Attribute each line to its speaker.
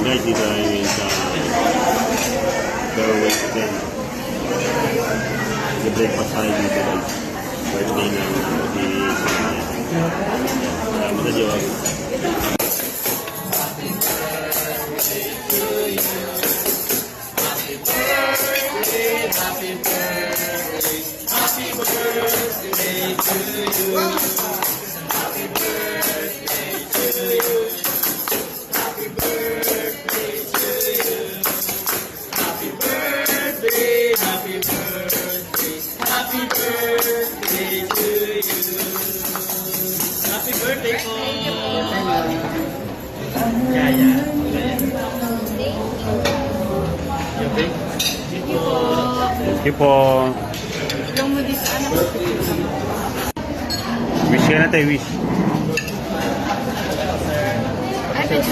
Speaker 1: guys, dito ay sa Fairway Hotel. Breakfast tayo dito guys. Birthday ng si Sinaya. Salamat sa Diyos.
Speaker 2: Happy birthday, happy birthday to you. Happy birthday to you. Happy birthday to you. Happy birthday, happy birthday, happy birthday to you. Happy birthday po. Yaya. Okay.
Speaker 1: Thank you po.
Speaker 3: Ilang mo di sa anak.
Speaker 1: Wish ka na tayo, wish.
Speaker 3: Ay, pwede